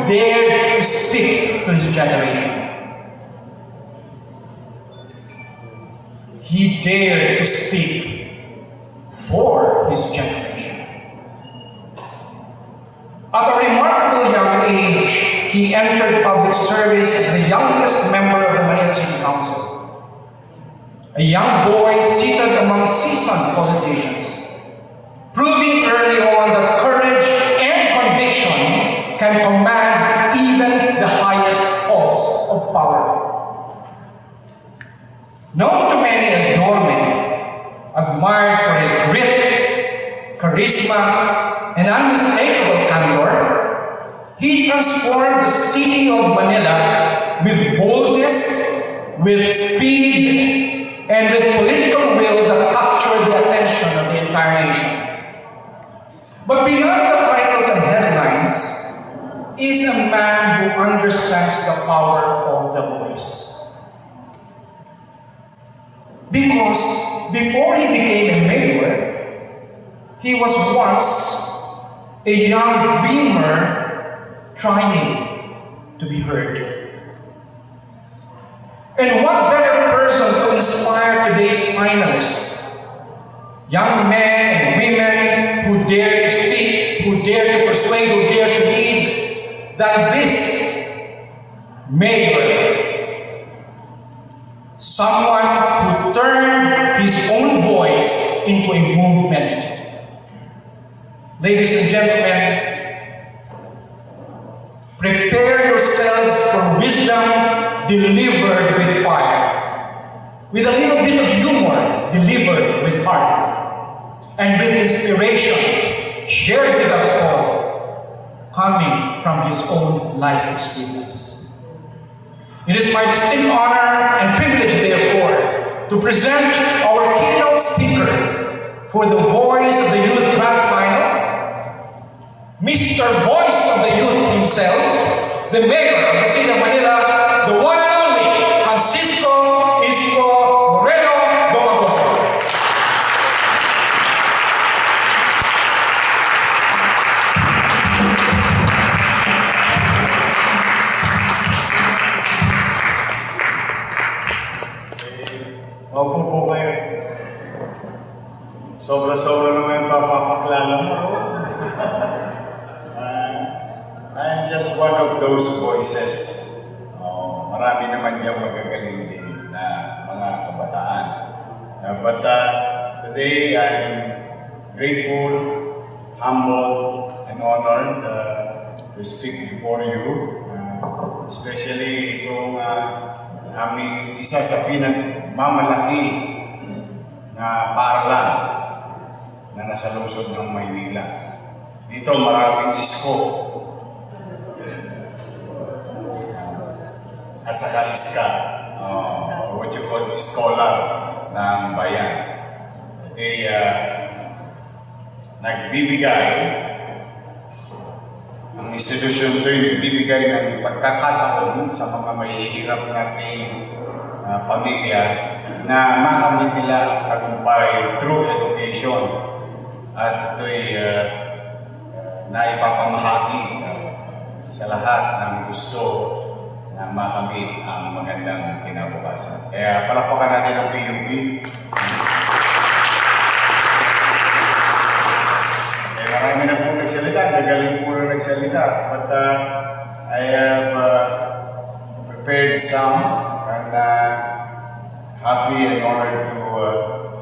dared to speak to his generation. He dared to speak for his generation. At a remarkable young age, he entered public service as the youngest member of the Manila City Council. A young boy seated among seasoned politicians, proving early on that courage and conviction can command even the highest halls of power. Known to many as Norman, admired for his grit, charisma, and unmistakable candor, he transformed the city of Manila with boldness, with speed, and with political will that captured the attention of the entire nation. But beyond the titles and headlines is a man who understands the power of the voice. Because before he became a mayor, he was once a young dreamer trying to be heard. And what better person to inspire today's finalists? Young men and women who dare to speak, who dare to persuade, who dare to lead, than this mayor. Someone who turned his own voice into a movement. Ladies and gentlemen, prepare yourselves for wisdom delivered with fire, with a little bit of humor delivered with heart, and with inspiration shared with us all, coming from his own life experience. It is my distinct honor and privilege, therefore, to present our keynote speaker for the Voice of the Youth Grand Finals, Mr. Voice of the Youth himself, the Mayor of the City of Manila, the one and only Francisco Isko Moreno Domagoso. Opo po kayo. Sobra-sobra naman yung papaklala mo. I'm just one of those voices. Marami naman diyang magagaling din na mga kabataan. But today I'm grateful, humble, and honored to speak before you. Especially itong aming isa sa pinagmamalaki na paaralan na nasa lungsod ng Maynila. Dito maraming isko at saka iska, what you call scholar ng bayan. Ito nagbibigay, ang institusyon ito nagbibigay ng pagkakataon sa mga mahihirap nating pamilya na makamit nila ang tagumpay through education. At ito'y naipapamahagi sa lahat ng gusto na makamit ang magandang kinabukasan. Kaya palakpakan natin ang PUP. Marami na po nagsalita, gagaling po na nagsalita. But I have prepared some and happy and honored to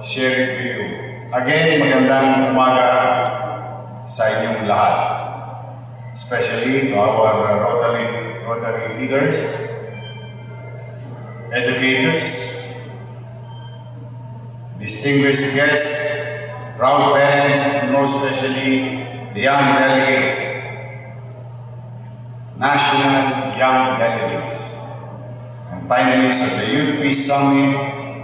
share it to you. Again, magandang umaga sa inyong lahat. Especially to our Rotary leaders, educators, distinguished guests, proud parents, and most especially the young delegates, national young delegates, and finalists of the Youth Peace Summit,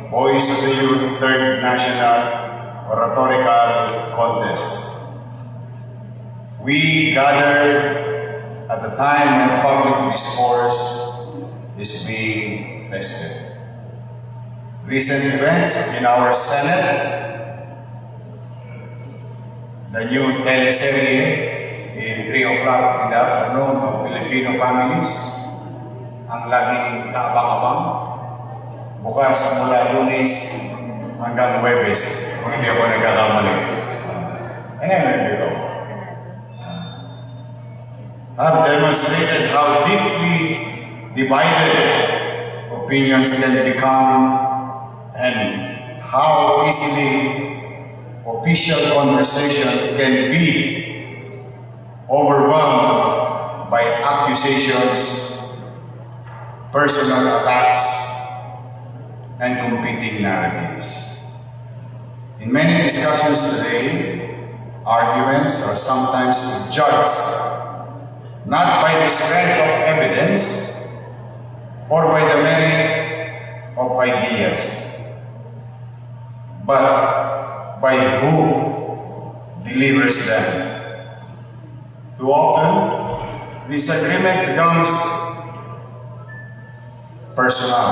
Voice of the Youth 3rd National Oratorical Contest. We gathered at the time when public discourse is being tested. Recent events in our Senate, the new teleserye in 3 o'clock in the afternoon of Filipino families ang laging kaabang-abang. Bukas mula Lunes hanggang Huwebes, kung hindi ako nagkakamali. And I remember have demonstrated how deeply divided opinions can become and how easily official conversation can be overwhelmed by accusations, personal attacks, and competing narratives. In many discussions today, arguments are sometimes judged not by the strength of evidence or by the merit of ideas, but by who delivers them. Too often, disagreement becomes personal,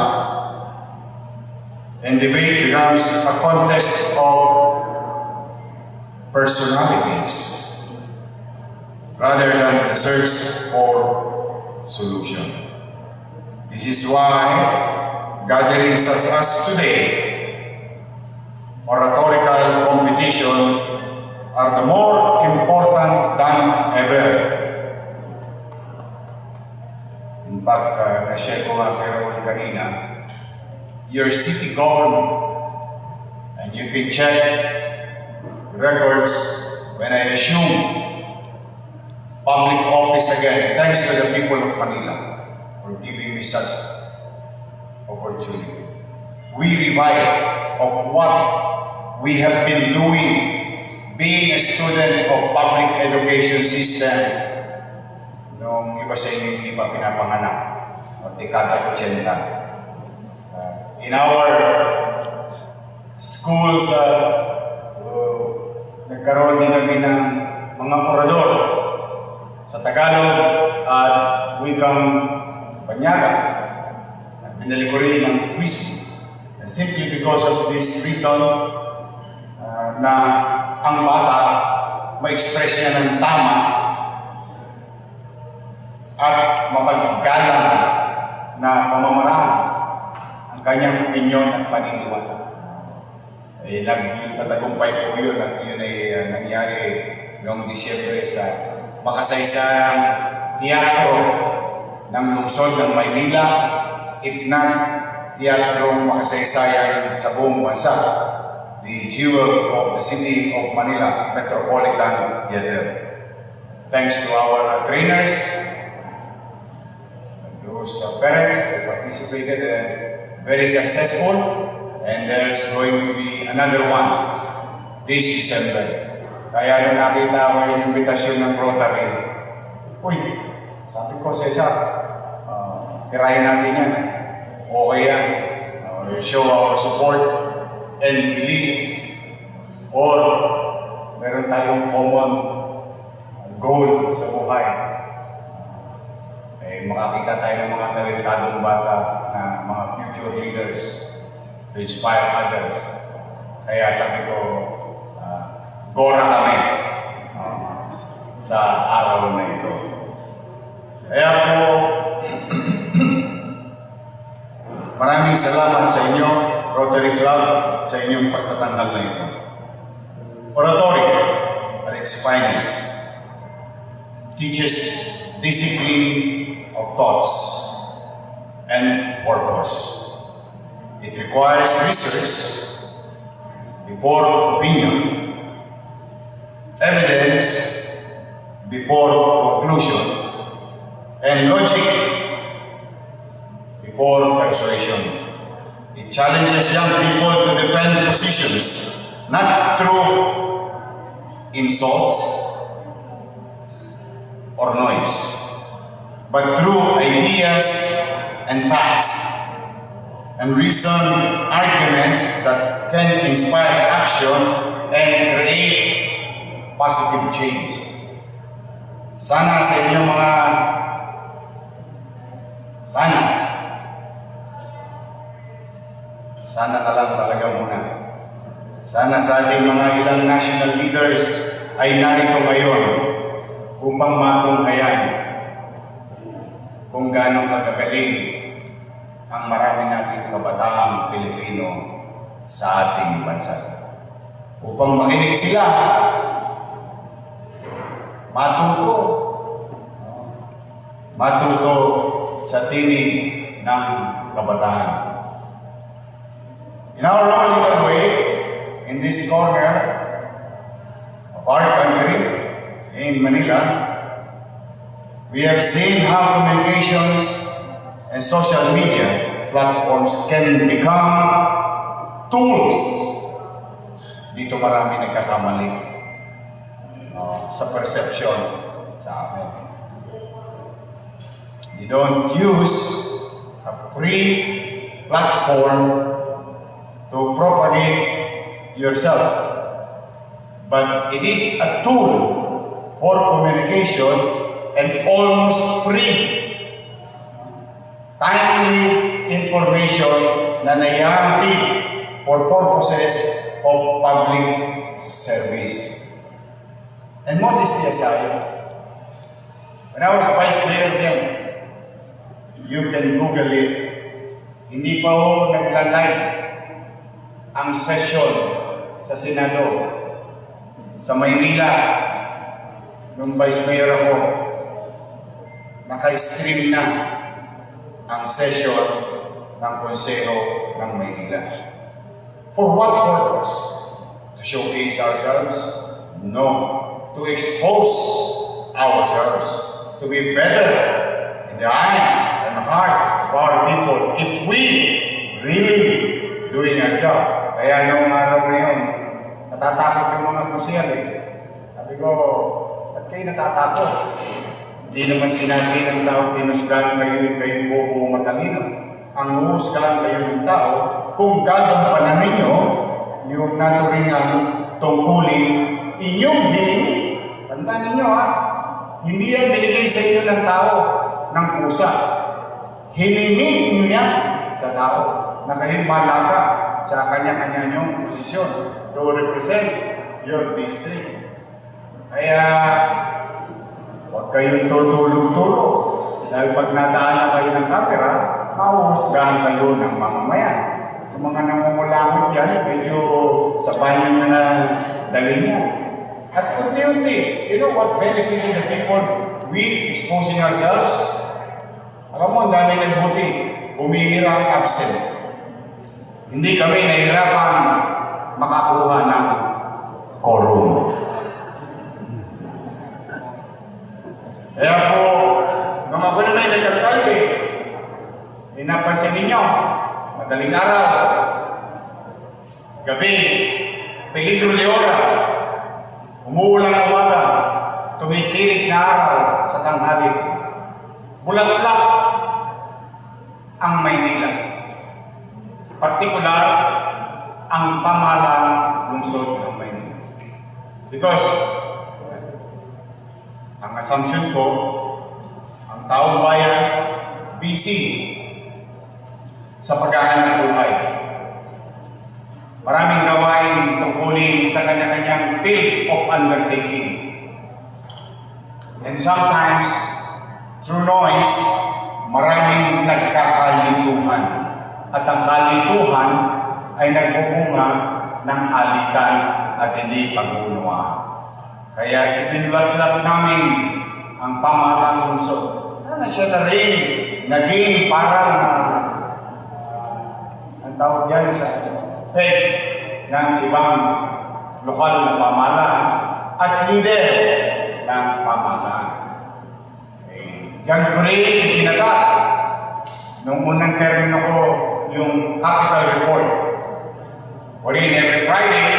and debate becomes a contest of personalities rather than the search for solution. This is why gatherings such as today, oratorical competition, are the more important than ever. In fact, na-share ko nga pero kanina, your city government, and you can check records when I assume public office again, thanks to the people of Manila for giving me such opportunity. We revive of what we have been doing, being a student of public education system noong iba sa inyo hindi pa pinapanganak, o dekada 80. In our schools, nagkaroon din kami ng mga orador sa Tagalog at wikang Banyaga. Binali ko rin ng quiz. Simply because of this reason na ang bata ma-express niya ng tama at mapaggalang na pamamaraan ang kanyang opinyon at paniniwala. Nagtagumpay po yun at yun ay nangyari noong Disyembre sa makasaysayang teatro ng lungsod ng Maynila, if not teatrong makasaysayang sa buong bansa, the jewel of the city of Manila, Metropolitan Theater. Thanks to our trainers, those parents who participated, very successful, and there's going to be another one this December. Kaya nung nakita ko yung invitasyon ng Rotary, uy, sabi ko sa isa, tirahin natin yan. Okay yan. Show our support and belief. Or meron tayong common goal sa buhay. Makakita tayo ng mga talentadong bata na mga future leaders to inspire others. Kaya sabi ko, gora kami sa araw na ito. Kaya po, maraming salamat sa inyo, Rotary Club, sa inyong pagtatanghal na ito. Oratory, at its finest, teaches discipline of thoughts and purpose. It requires research before opinion, evidence before conclusion, and logic before persuasion. It challenges young people to defend positions, not through insults or noise, but through ideas and facts, and reasoned arguments that can inspire action and create positive change. Sana sa inyong mga sana na lang talaga muna. Sana sa ating mga ilang national leaders ay narito ngayon upang matunghayan kung gaano kagagaling ang marami nating kabataang Pilipino sa ating bansa. Upang makinig sila, matuto sa tinig ng kabataan. In our own little way, in this corner of our country, in Manila, we have seen how communications and social media platforms can become tools. Dito marami nagkakamali sa perception sa amin. You don't use a free platform to propagate yourself, but it is a tool for communication and almost free, timely information na nayahatid for purposes of public service. And modesty aside, when I was vice mayor then, you can Google it, hindi pa ako nagla-live ang session sa Senado sa Maynila nung vice mayor ako. Naka-stream na ang session ng Konseho ng Maynila. For what purpose? To showcase ourselves? No. To expose ourselves. To be better in the eyes and hearts of our people if we really doing our job. Kaya nung araw na yun, natatakot yung mga kusiyal eh. Sabi ko, ba't kayo natatakot? Hindi naman sinabi ng tao, tinusgahan kayo bobo matalino. Ang huhusgahan kayo ng tao, kung gagampanan ninyo yung naturingang tungkulin inyong hiningi. Tandaan ninyo ha, hindi yan binigay sa inyo ng tao ng pusa. Hiningi nyo yan sa tao na kayo malaga sa kanya-kanya nyong posisyon to represent your district. Kaya huwag kayong tutulog-tulog dahil pag nadaan na kayo ng kamera, mahuhusgahan kayo ng mamamayan. Yung mga nangungulangot yan, medyo sa banyo nyo na dali niya. At unti-unti, you know what benefited the people? We exposing ourselves. Alam mo, ang dami nagbuti, umihira ang absent. Hindi kami nahihirapan makakuha ng quorum. Kaya po, nung ako naman nagkakalde, napansin ninyo, madaling araw, gabi, peligro de ora, umuulan na umaga, tumitirik na araw sa tanghali, bulaklak ang Maynila. Partikular, ang pamahalang lungsod ng Maynila. Because, ang assumption ko, ang taong bayan, busy sa paghahanap buhay. Maraming gawain tungkulin sa kanya-kanyang field of undertaking. And sometimes, through noise, maraming nagkakalituhan. At ang kalituhan ay nagbubunga ng alitan at hindi pag-uunawaan. Kaya ipinlatlat namin ang pamahalang lungsod. Na siya na rin naging parang ang tawag yan sa peg ng ibang lokal na pamahalaan at leader ng pamahalaan. Diyan ko rin itinatag nung unang termino ko yung capital report. Wherein every Friday,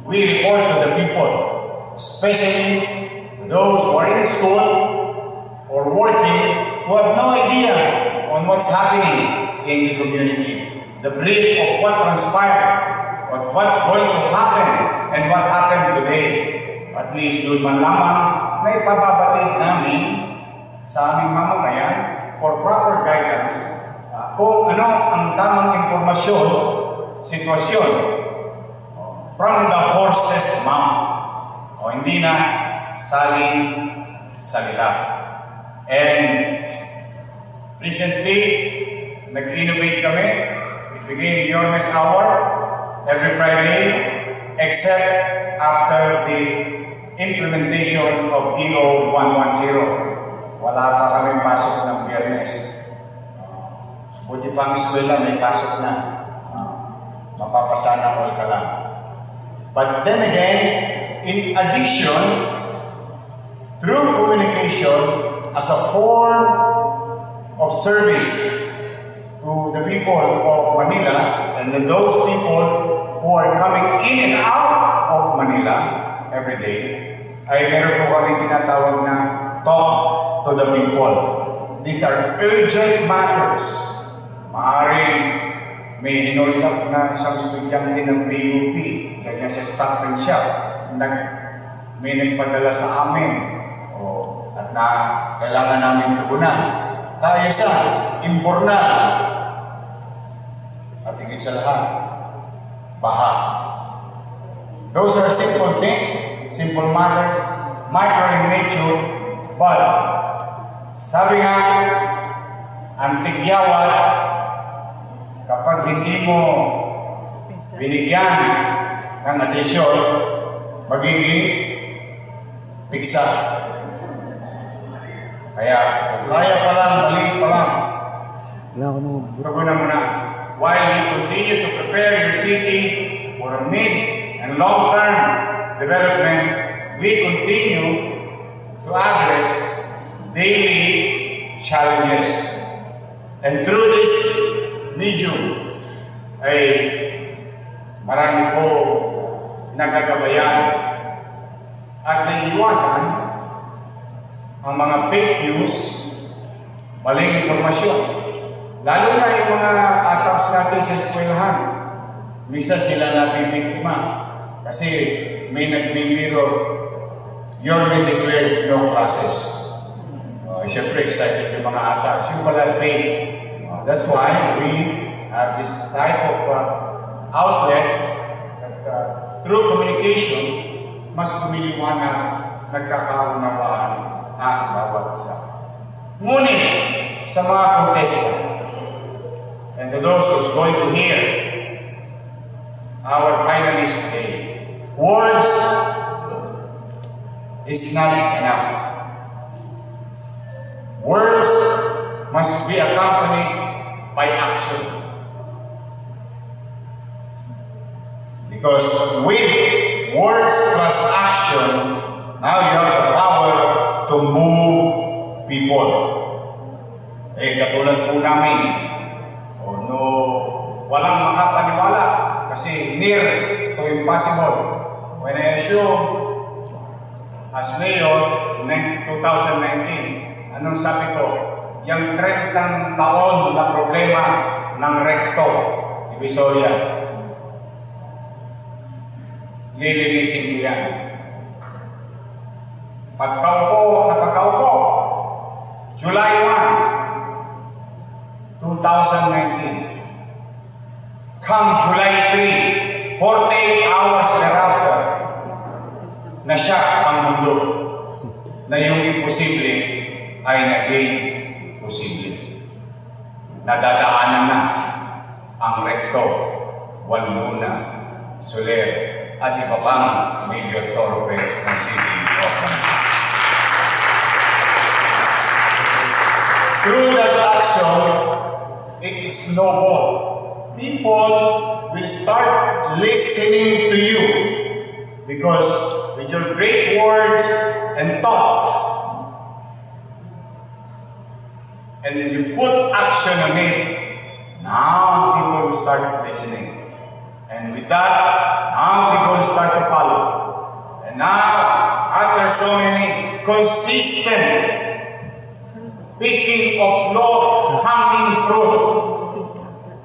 we report to the people, especially those who are in school or working, who have no idea on what's happening in the community. The brief of what transpired, of what's going to happen, and what happened today. At least doon man lamang na ipababatid namin sa aming mamamayan for proper guidance kung ano ang tamang informasyon, sitwasyon from the horse's mouth. O hindi na salin salita. And recently, nag-innovate kami. It became Your Mess Hour every Friday, except after the implementation of EO 110. Wala pa kami pasok ng Biyernes. Buti pang eskwela, may pasok na. Mapapasana all ka lang. But then again, in addition, through communication as a form of service to the people of Manila and then those people who are coming in and out of Manila every day, ay meron po kami tinatawag na talk to the people. These are urgent matters. Maaaring may hinulap na isang estudyante ng PUP, kanya sa Stockton shop, may nagpadala sa amin, at na kailangan namin tugunan. Kaayusan, imbornal, at higit sa lahat, baha. Those are simple things, simple matters, micro in nature, but sabi nga, ang tigyawat, kapag hindi mo binigyan ng atensyon, magiging piksa. Kaya, kung kaya pa lang, maliit pa lang, tugunan mo na. While you continue to prepare your city for a mid and long-term development, we continue to address daily challenges. And through this medium, ay marami po nagagabayan at naiiwasan ang mga fake news, maling informasyon. Lalo na yung mga ataps natin sa eskwelahan. Minsan sila nabibiktima kasi may nagbibiro, you're been declared no classes. Siyempre, excited yung mga ataps. Yung pala fake. That's why we have this type of outlet that through communication, mas kumiliwanag, nagkakaunawaan ang bawat isa. Ngunit, sa mga contestant, and to those who's going to hear our finalists today, words is not enough. Words must be accompanied by action. Because with words plus action, now you have the power to move people. Katulad po namin, walang makapaniwala kasi near to impossible. When I assume as mayor in 2019, anong sabi ko? Yung 30 taon na problema ng Recto, Divisoria, lilinisin ko yan. Pagkaupo, July 1, 2019. Come July 3, 48 hours thereafter, na-shock ang mundo na yung imposible ay naging posible. Nadadaanan na ang Recto, Walbuna, Soler, at iba pang major thoroughfares ng City of Manila. Through that action, it is snowball. People will start listening to you because with your great words and thoughts, and you put action on it, now people will start listening. And with that, now people will start to follow. And now, after so many consistent picking of low-hanging fruit,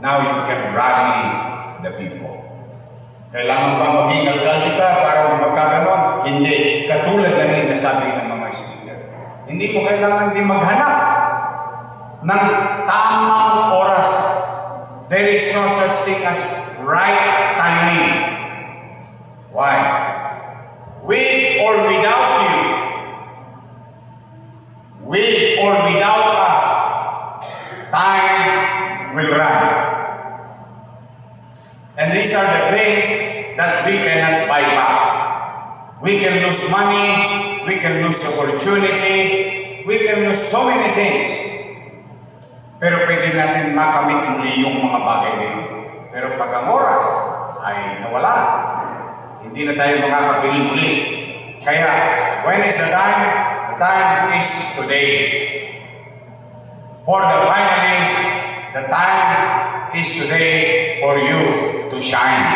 now you can rally the people. Kailangan ba maging alkalde ka para magkaganon? Hindi. Katulad na rin nasabi ng mga speaker. Hindi mo kailangan din maghanap ng tamang oras. There is no such thing as right timing. Why? With or without you, with or without us, time will run. And these are the things that we cannot buy back. We can lose money, we can lose opportunity, we can lose so many things. Pero pwede natin makamit muli yung mga bagay na yun. Pero pag ang oras ay nawala, hindi na tayo makakabili muli. Kaya, when is the time? The time is today. For the finalists, the time is today for you to shine.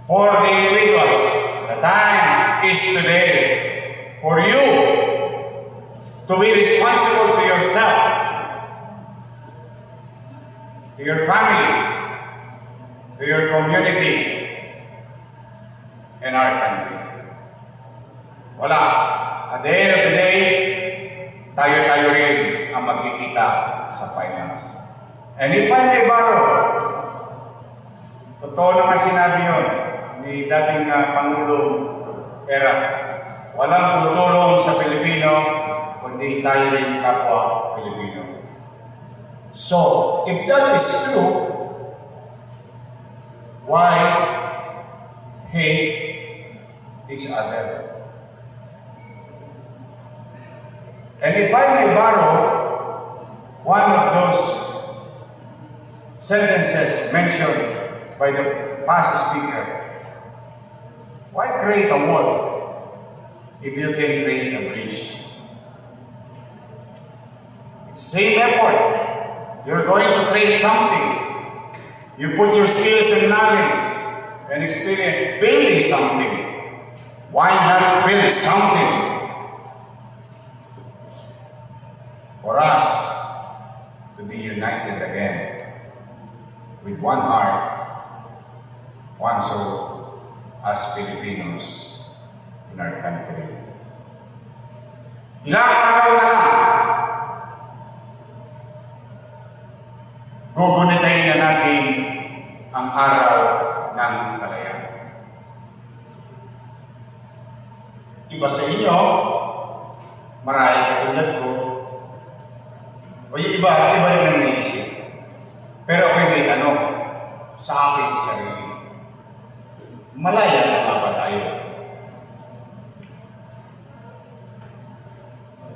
For the individuals, the time is today for you to be responsible to yourself, to your family, to your community, and our country. Wala. At the end of the day, tayo-tayo rin ang magkikita sa finals. And if I may borrow, totoo naman sinabi yun ni dating Pangulong Era, walang tutulong sa Pilipino, kundi tayo rin kapwa Pilipino. So, if that is true, why hate each other? And if I may borrow one of those sentences mentioned by the past speaker, why create a wall if you can create a bridge? Same effort. You're going to create something. You put your skills and knowledge and experience building something. Why not build something for us to be united again with one heart, one soul, as Filipinos in our country? Ilang araw na lang, gugunitain na natin ang araw ng kalayaan. Iba sa inyo, marahil katulad ko, o yung iba rin ang naisip. Pero ako'y may tanong sa aking sarili. Malaya na nga ba tayo?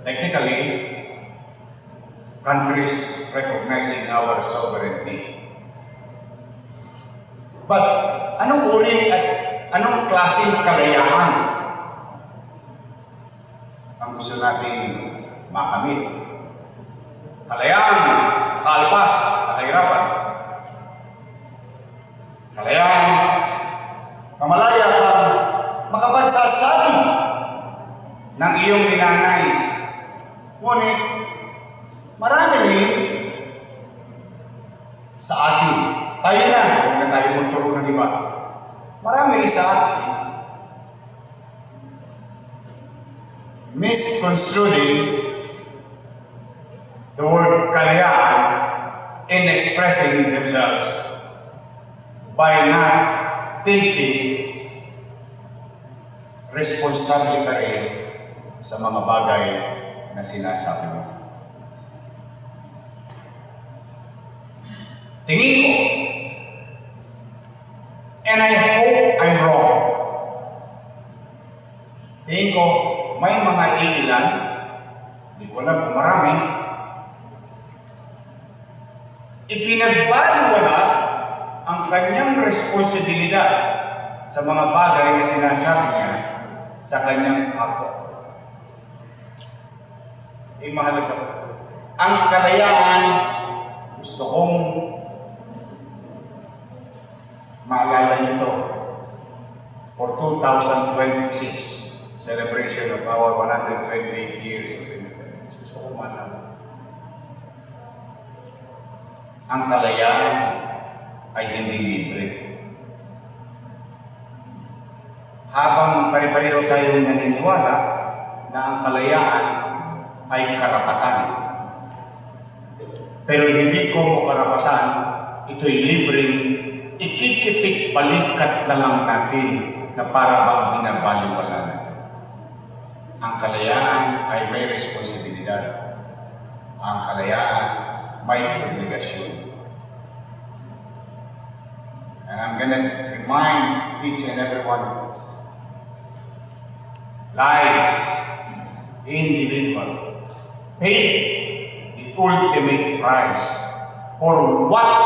Technically, countries recognizing our sovereignty. But anong uri at anong klaseng kalayaan ang gusto nating makamit? Kalayaan, kalpas, kahirapan. Kalayaan, kamalaya kang makapagsasabi ng iyong ninanais. Ngunit, marami rin sa atin. Tayo na, huwag na tayo magturo ng iba. Marami rin sa atin misconstruing the word kalayaan in expressing themselves by not thinking responsibly ka rin sa mga bagay na sinasabi mo. Tingin ko, and I hope I'm wrong, tingin ko, may mga ilan, hindi ko alam kung marami, ipinagbaliwala ang kanyang responsibilidad sa mga bagay na sinasabi niya sa kanyang kapwa. Mahalaga po. Ang kalayaan, gusto kong maalala niyo ito for 2026 celebration of our 128 years of independence. Gusto kong maalala. Ang kalayaan ay hindi libre. Habang pare-pareho tayong naniniwala na ang kalayaan ay karapatan. Pero hindi ko karapatan, ito'y libreng ikikipit balikat na lang natin na para bang binabaliwala natin. Ang kalayaan ay may responsibilidad. Ang kalayaan may obligasyon. And I'm gonna remind each and every one of us. Lives, individual, pay the ultimate price for what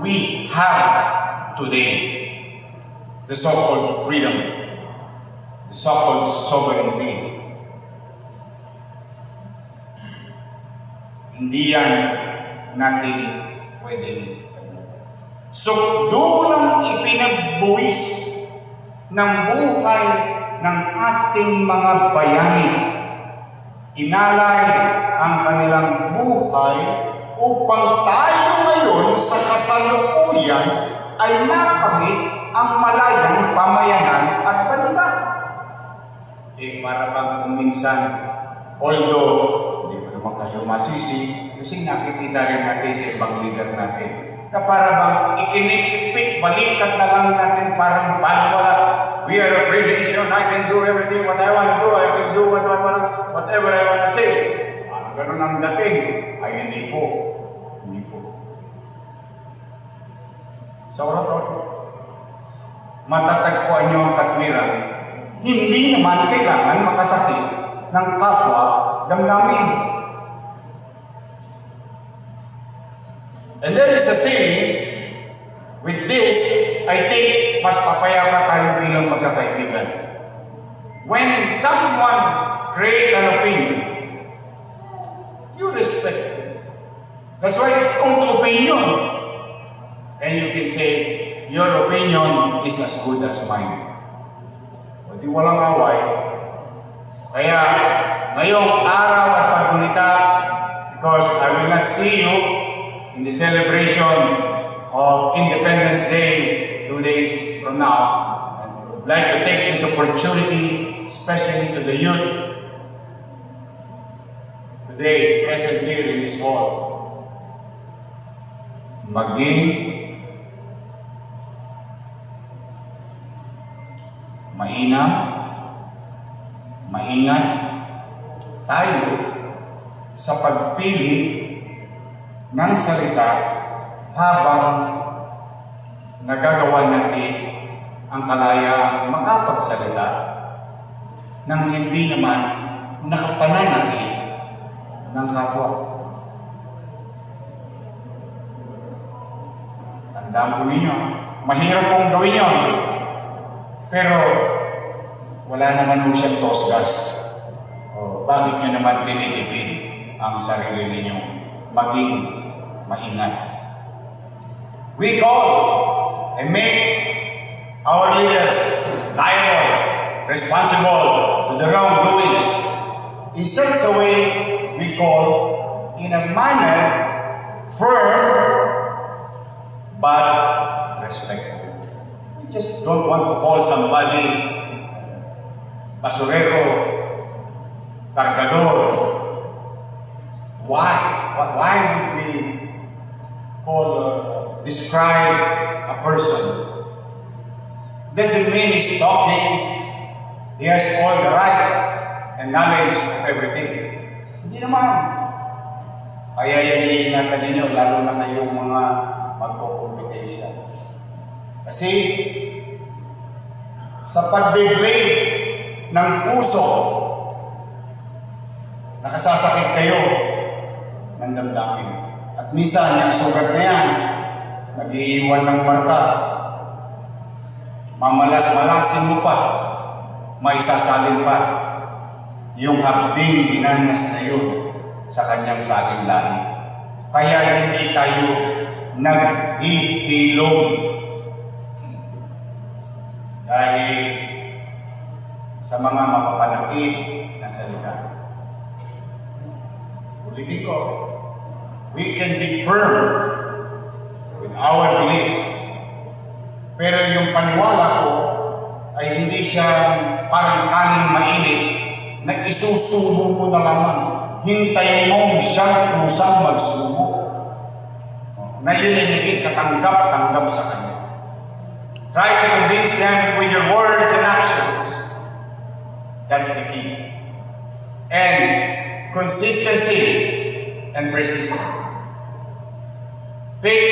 we have today. The so-called freedom, the so-called sovereignty. Hindi yan natin pwedeng sukdulang ipinagbuwis ng buhay ng ating mga bayani. Inalay ang kanilang buhay upang tayo ngayon sa kasalukuyan ay makamit ang malayang pamayanan at bansa. Para bang kung minsan, although hindi ko naman kayo masisi, kasi nakikita rin natin sa ibang leader natin, na para bang ikinikipit, balikat na lang natin parang baliwala. We are a free nation, I can do everything what I want to do, I can do whatever I want to say. Ganun ang dating. Ay, hindi po. Hindi po. Sa oras matatagpuan niyo ang katwiran, hindi naman kailangan makasakit ng kapwa damdamin. And there is a saying, with this, I think mas papayapa tayo bilang magkakaibigan. When someone create an opinion, you respect it. That's why it's called opinion. And you can say, your opinion is as good as mine. O di walang away. Kaya, ngayong araw at paggunita, because I will not see you in the celebration of Independence Day 2 days from now, I would like to take this opportunity, especially to the youth, today, present here in this hall, maging mainam, maingat tayo sa pagpili ng salita habang nagagawa natin ang kalayaang makapagsalita nang hindi naman nakapananakit ng kapwa. Tandaan po ninyo, mahirap pong gawin yun. Pero, wala naman po siyang tosgas. Bakit nyo naman pinitipid ang sarili ninyo maging maingat? We call and make our leaders liable, responsible to the wrongdoings. In such a way, we call in a manner firm but respectful. We just don't want to call somebody basurero, cargador. Why? Why would we describe a person? Doesn't mean he's talking. He has all the right and knowledge of everything. Hindi naman. Kaya yan iingatan ninyo, lalo na kayong mga magko-competition. Kasi sa pag-blade ng puso, nakasasakit kayo ng damdamin. At minsan, yung sugat na yan, nag-iiwan ng marka. Mamalas-malasin mo pa, maisasalin pa yung hapding dinanas na yun sa kanyang saging lahi. Kaya hindi tayo naghihilom dahil sa mga mapapanakit na salita. Ulitin ko, we can be firm with our beliefs. Pero yung paniwala ko ay hindi siya parang kaning mainit na isusubo mo na lamang. Hintayin mo siyang kusang magsubo. Na yun ay naging katanggap-tanggap sa kanya. Try to convince them with your words and actions. That's the key. and consistency and persistence. Pick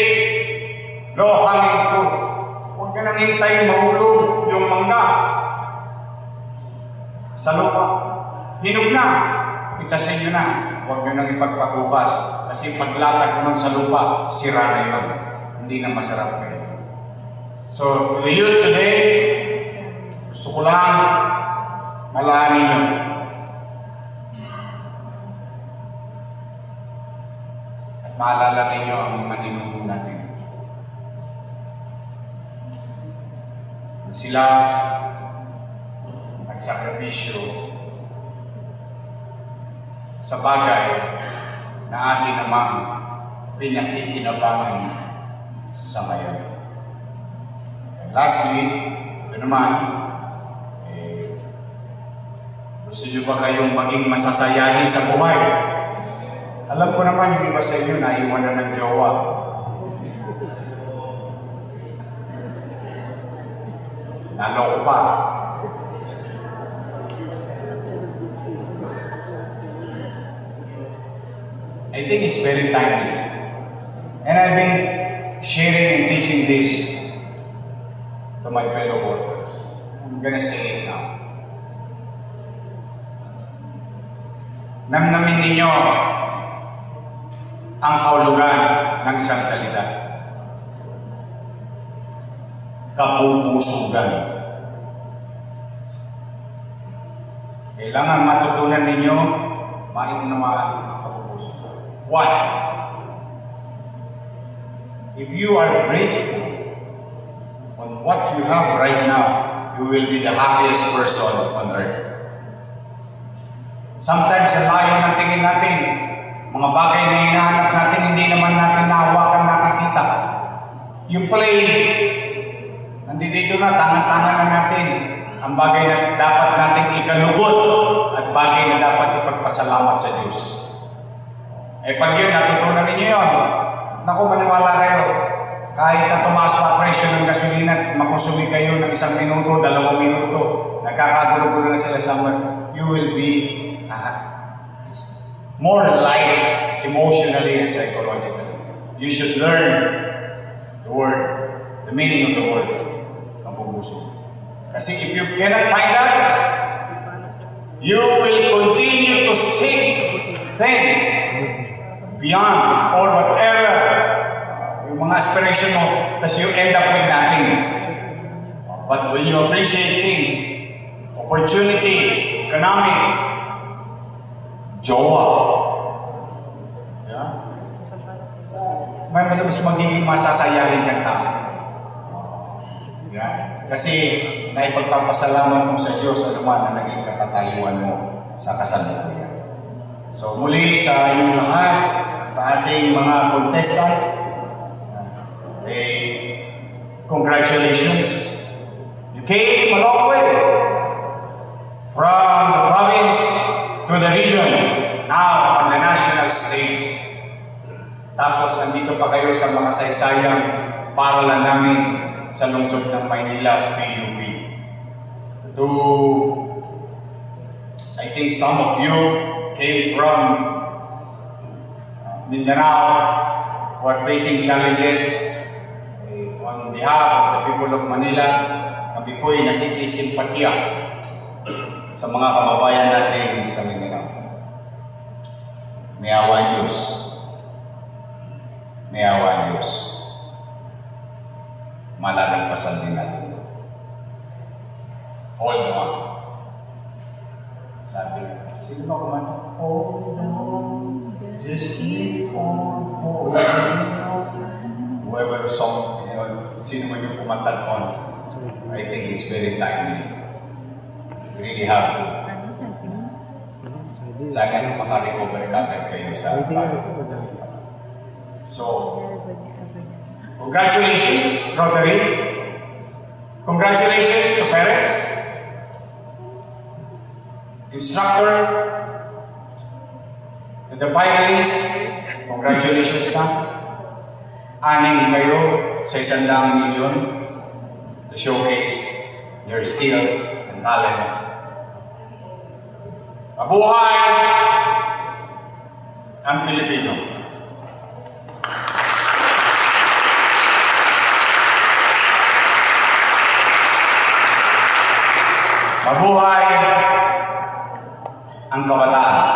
low-hanging fruit. Huwag ka nang hintayin mahulog yung mangga sa lupa. Hinog na, pitasin nyo na. Huwag nyo nang ipagpabukas. Kasi paglatag mo nun sa lupa, sira na yun. Hindi na masarap kayo. So, to the youth today, gusto ko lang malahanin nyo. At maalala ninyo ang maninuno natin. Sila nagsakripisyo sa bagay na atin namang pinakikinabangan sa ngayon. And lastly, ito naman, gusto nyo ba kayong maging masasayahin sa buhay? Alam ko naman yung iba sa inyo na iwan na ng jowa. Naloko pa. I think it's very timely. And I've been sharing and teaching this to my fellow workers. I'm gonna say it now. Namnamin ninyo ang kahulugan ng isang salita. Kapupusugan. Kailangan matutunan ninyo mainunawaan ang kapupusugan. Why? If you are grateful on what you have right now, you will be the happiest person on earth. Sometimes sa layo ng tingin natin, mga bagay na hinahanap natin, hindi naman natin nahawakan, nakikita. Yung play, nandito na, tangan-tangan na natin ang bagay na dapat nating ikalugod at bagay na dapat ipagpasalamat sa Diyos. Eh pag yun, natutunan ninyo yun, naku, maniwala kayo. Kahit na tumaas pa presyo ng gasolina, makusumi kayo ng 1 minuto, 2 minuto, nagkakagulo-gulo na sila sa you will be more light emotionally and psychologically. You should learn the word, the meaning of the word, kapupuso. Kasi if you cannot find that, you will continue to seek things beyond or whatever yung mga aspiration mo, tas you end up with nothing. But when you appreciate things, opportunity, economic, jowa, yeah? Mas magiging masasayahin kang tao. Yeah? Kasi naipagpapasalamat mo sa Diyos ano man na naging katatayuan mo sa kasalukuyan. So muli sa inyong lahat, sa ating mga contestant, congratulations. You came a long way from the province to the region, now on the national stage. Tapos andito pa kayo sa mga saysayang paralan namin sa lungsod ng Maynila, PUP. I think some of you came from Mindanao who are facing challenges. On behalf of the people of Manila, kami po'y nakikisimpatya sa mga kababayan natin sa Mindanao. May awa ang Diyos. May awa ang Diyos. Malalagpasan din natin. Hold on. Sabi, sino ba kumanta? Hold on. Just keep on holding on. Whoever song, sino man yung kumanta noon, I think it's very timely. You really have to. Sana makarecover kagad kayo sa So, congratulations, Rotary. Congratulations to parents, instructor, to the finalists. Congratulations na. 6 kayo sa 100 million to showcase your skills and talent. Mabuhay ang Pilipino. Mabuhay ang kabataan.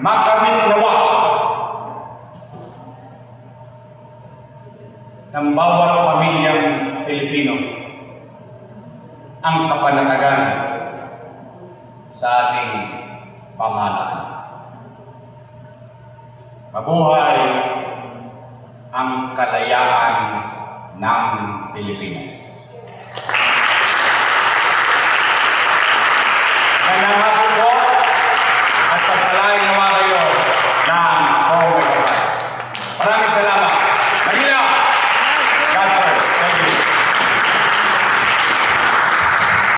Makamit nawa ng bawat pamilyang Pilipino ang kapanatagan sa ating pamahalaan. Mabuhay ang kalayaan ng Pilipinas.